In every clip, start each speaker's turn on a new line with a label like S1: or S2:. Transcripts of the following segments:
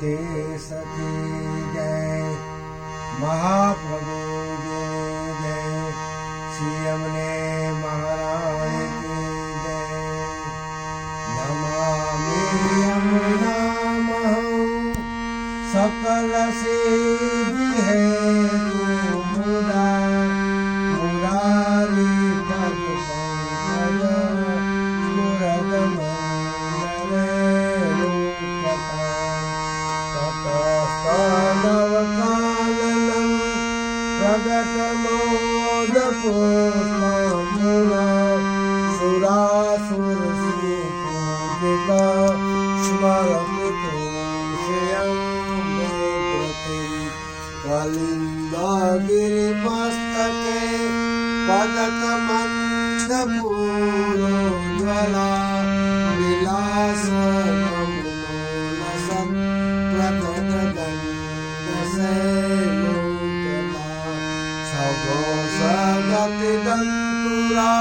S1: देश की जय, महाप्रभु जय, सीएम ने महाराज की जय। नमामि यमुनामहं सकल सिद्धि है तू मुदा, मुरारी पद पंकज मुरद नवकाननं प्रगटमोदपुष्पमुना सुरासुरसिपूजिता स्मरतु श्रियं मे प्रति। कलिन्दगिरिमस्तके पदकमन्दपूरोज्ज्वला विलासनमुलसत् प्रकटदण्डशैलोत्तमा। सघोषगतिदन्तुरा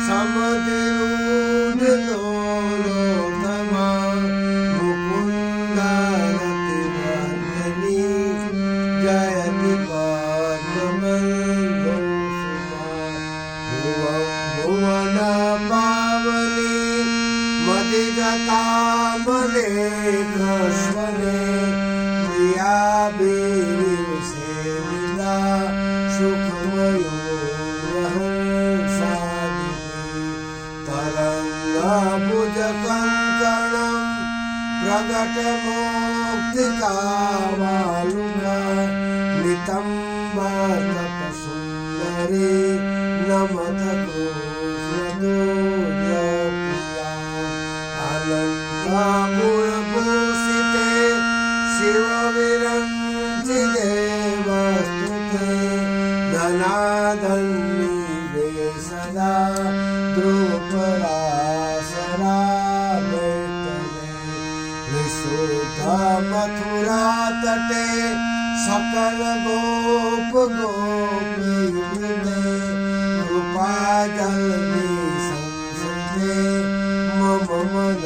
S1: समधिरूढलोलोत्तमा। मुकुन्दरतिवर्धिनी जयति पद्ममण्डोत्सुमा। भुवं भुवनपावनी मदिगतामलेखस्वने प्रिया सेविता सुखमयूरहंसादिनी। तरङ्गभुजकङ्कणं प्रगटमौक्तिकावालुका। नितम्बतपसुन्दरी नमत कृष्णदोजप्रिया। अनन्तगुणभूषिते शिवविरञ्चिते वस्तुते। धनाधन्ये सदा ध्रुवपराशरावैतले। विशुद्धमथुरातटे सकल गोप गोपीवृन्दे। कृपाजलधि संसृते मम मन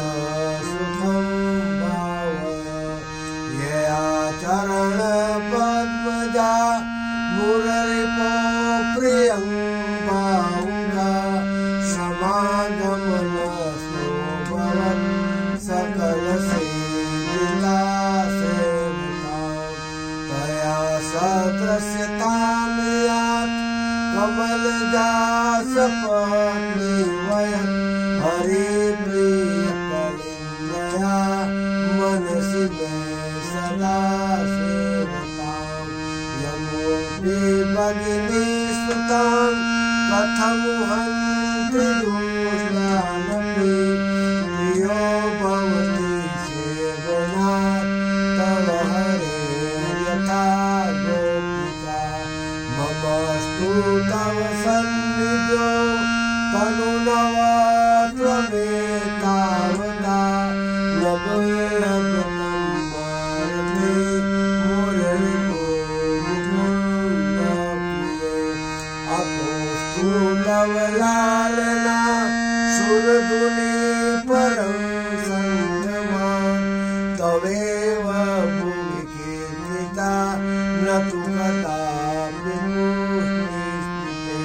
S1: सुखं भावय। यया चरणपद्मजा मुररिपो प्रियं भावुका। समागमनस्थो भवत् सकलसेविता सेविका। तया सदृश्यतां यात् कमलजासपत्नी वयत्। हरिप्रियकलिन्दया मनसि मे सदा सेवतां। यमोऽपि भगिनी सुतां कथमुहन्ति दुष्टानपि। प्रियो भवति सेवनात् तव हरे यथा गोपिका। ममस्तु तव सन्निधौ तनुनवत्वमेतावता। नवलभतं मारते मुररिपो मुकुन्दप्रिये। अतोऽस्तु तव लालना सुरधुनी परं सङ्गमा। तवेव भुवि कीर्तिता न तु कदापि स्तुते।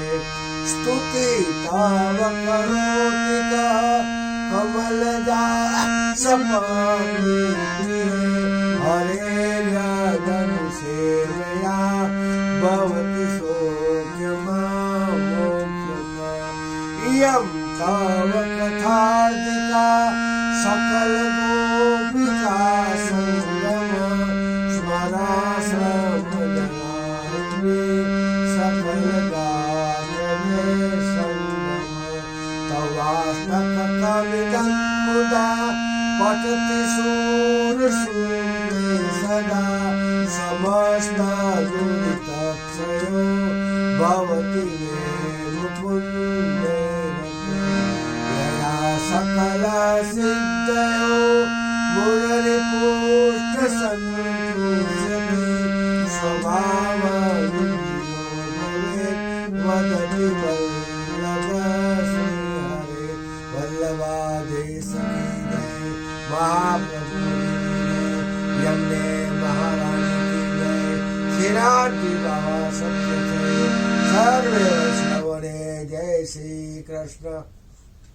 S1: स्तुति तव करोति कः कमलजासपत्नी प्रिये। हरेर्यदनुसेवया भवति सौख्यममोक्षता। इयं तव कथादिका सकलगोपिका सङ्गम। स्मराश्रमजनान्वी सकलगात्रमे सङ्गम। तवाष्टकमिदं मुदा पठति शूरशून्ये सदा। समस्तदुरितक्षयो भवति मे मुकुन्दे रते। यया सकलसिद्धयो मुररिपुष्टसन्तुष्यते। स्वभावनिधियो भवेत् वदति वल्लभ श्रीहरे। वल्लभादेश की जय, महाप्रभु यमने महारानी की जय। श्रीनाथजी बाबा सत्य थे। सर्वे वैष्णवों ने जय श्री कृष्ण।